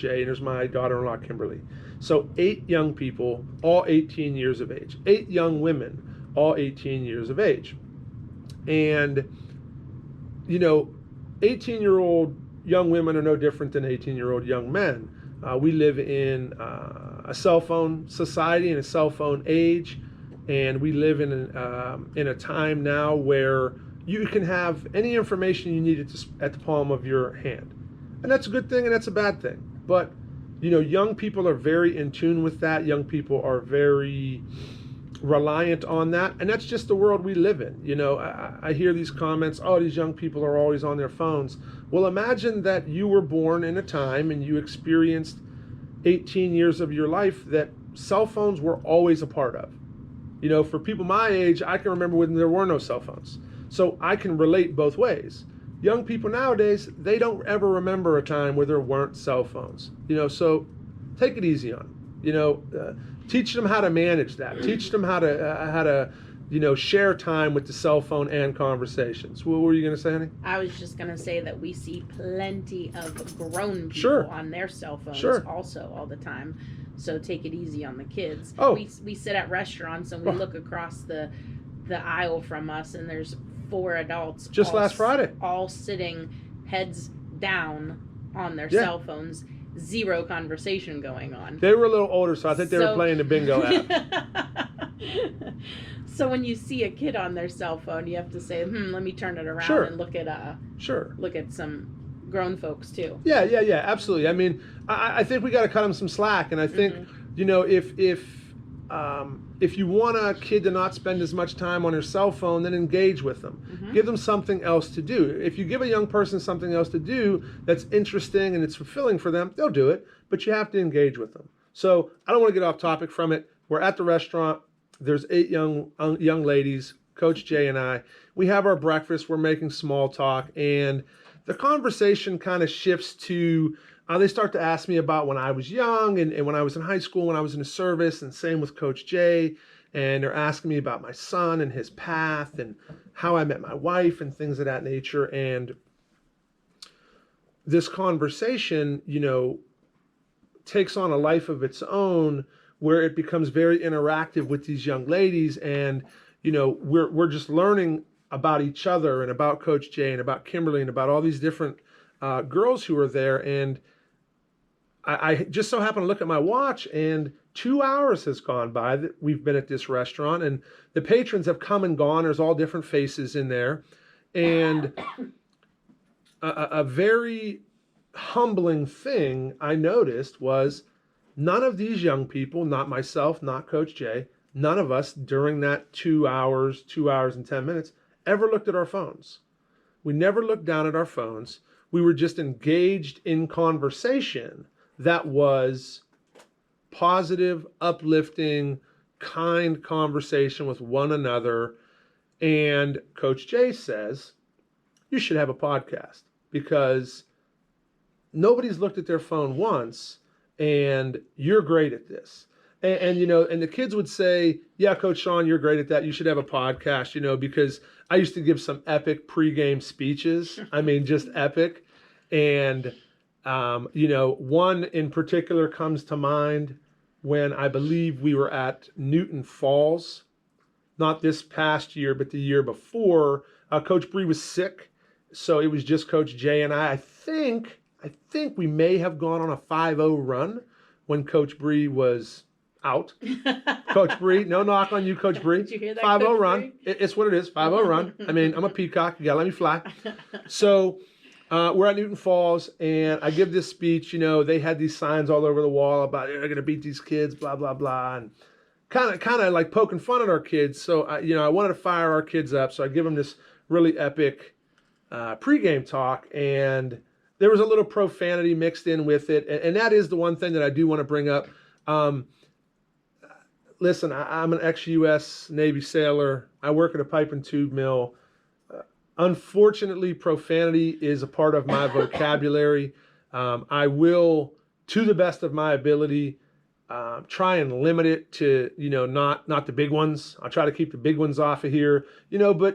Jay, and there's my daughter-in-law, Kimberly. So 8 young people, all 18 years of age. 8 young women, all 18 years of age. And, you know, 18-year-old young women are no different than 18-year-old young men. We live in a cell phone society and a cell phone age, and we live in a time now where you can have any information you need at the palm of your hand. And that's a good thing and that's a bad thing. But, you know, young people are very in tune with that. Young people are very reliant on that. And that's just the world we live in. You know, I hear these comments, oh, these young people are always on their phones. Well, imagine that you were born in a time and you experienced 18 years of your life that cell phones were always a part of. You know, for people my age, I can remember when there were no cell phones. So I can relate both ways. Young people nowadays, they don't ever remember a time where there weren't cell phones. You know, so take it easy on them. You know, teach them how to manage that. Teach them how to share time with the cell phone and conversations. What were you going to say, honey? I was just going to say that we see plenty of grown people Sure. on their cell phones Sure. also all the time. So take it easy on the kids. Oh. We sit at restaurants and we look across the aisle from us and there's 4 adults Just last Friday. all sitting heads down on their Yeah. cell phones. Zero conversation going on. They were a little older, so I think they were playing the bingo app. So when you see a kid on their cell phone, you have to say, let me turn it around Sure. and look at Sure. some grown folks too. Yeah, absolutely. I mean, I think we got to cut them some slack, and I think you know if you want a kid to not spend as much time on their cell phone, then engage with them. Give them something else to do. If you give a young person something else to do that's interesting and it's fulfilling for them, they'll do it, but you have to engage with them. So I don't want to get off topic from it. We're at the restaurant. There's 8 young ladies, Coach Jay and I. We have our breakfast. We're making small talk, and the conversation kind of shifts to they start to ask me about when I was young and when I was in high school, when I was in the service, and same with Coach Jay. And they're asking me about my son and his path and how I met my wife and things of that nature. And this conversation, you know, takes on a life of its own where it becomes very interactive with these young ladies. And, you know, we're just learning about each other and about Coach Jay and about Kimberly and about all these different girls who are there. And I just so happen to look at my watch, and 2 hours has gone by that we've been at this restaurant, and the patrons have come and gone. There's all different faces in there. And a very humbling thing I noticed was none of these young people, not myself, not Coach Jay, none of us during that 2 hours and 10 minutes ever looked at our phones. We never looked down at our phones. We were just engaged in conversation that was positive, uplifting, kind conversation with one another. And Coach Jay says, you should have a podcast because nobody's looked at their phone once, and you're great at this. And you know, and the kids would say, yeah, Coach Sean, you're great at that. You should have a podcast, you know, because I used to give some epic pregame speeches. I mean, just epic. And, you know, one in particular comes to mind when I believe we were at Newton Falls, not this past year, but the year before. Coach Bree was sick, so it was just Coach Jay and I. I think we may have gone on a 5-0 run when Coach Bree was out. Coach Bree, no knock on you, Coach Bree. Did you hear that, 5-0 Coach run. Bree? It's what it is, 5-0 run. I mean, I'm a peacock. You got to let me fly. So we're at Newton Falls, and I give this speech. You know, they had these signs all over the wall about they're going to beat these kids, blah, blah, blah, and kind of like poking fun at our kids. So, I wanted to fire our kids up, so I give them this really epic pregame talk, and there was a little profanity mixed in with it, and that is the one thing that I do want to bring up. Listen, I'm an ex-U.S. Navy sailor. I work at a pipe and tube mill. Unfortunately, profanity is a part of my vocabulary. I will, to the best of my ability, try and limit it to, you know, not the big ones. I'll try to keep the big ones off of here, you know, but